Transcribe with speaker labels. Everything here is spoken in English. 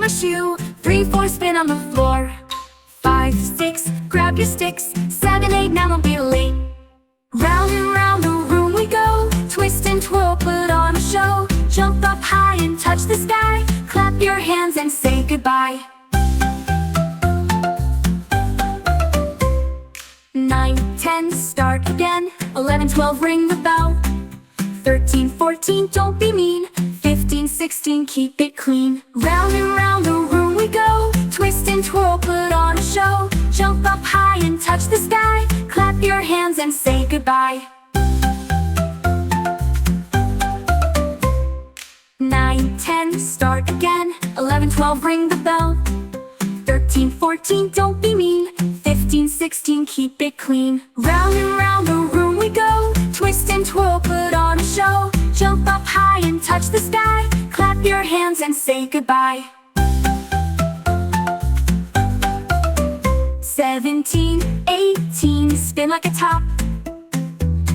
Speaker 1: a shoe. 3, 4, spin on the floor. 5, 6, grab your sticks. 7, 8, now don't be late. Round and round the room we go. Twist and twirl, put on a show. Jump up high and touch the sky. Clap your hands and say goodbye. 9, 10, start again. 11, 12, ring the bell. 13, 14, don't be mean. 15, 16, keep it clean. Round and round the room we go. Twist and twirl, put on a show. Jump up high and touch the sky. Clap your hands and say goodbye. 9, 10, start again. 11, 12, ring the bell. 13, 14, don't be mean. 15, 16, keep it clean. Round and round the room we go. Twist and twirl, put on a show. Jump up high and touch the sky. Clap your hands and say goodbye. 17, 18, spin like a top.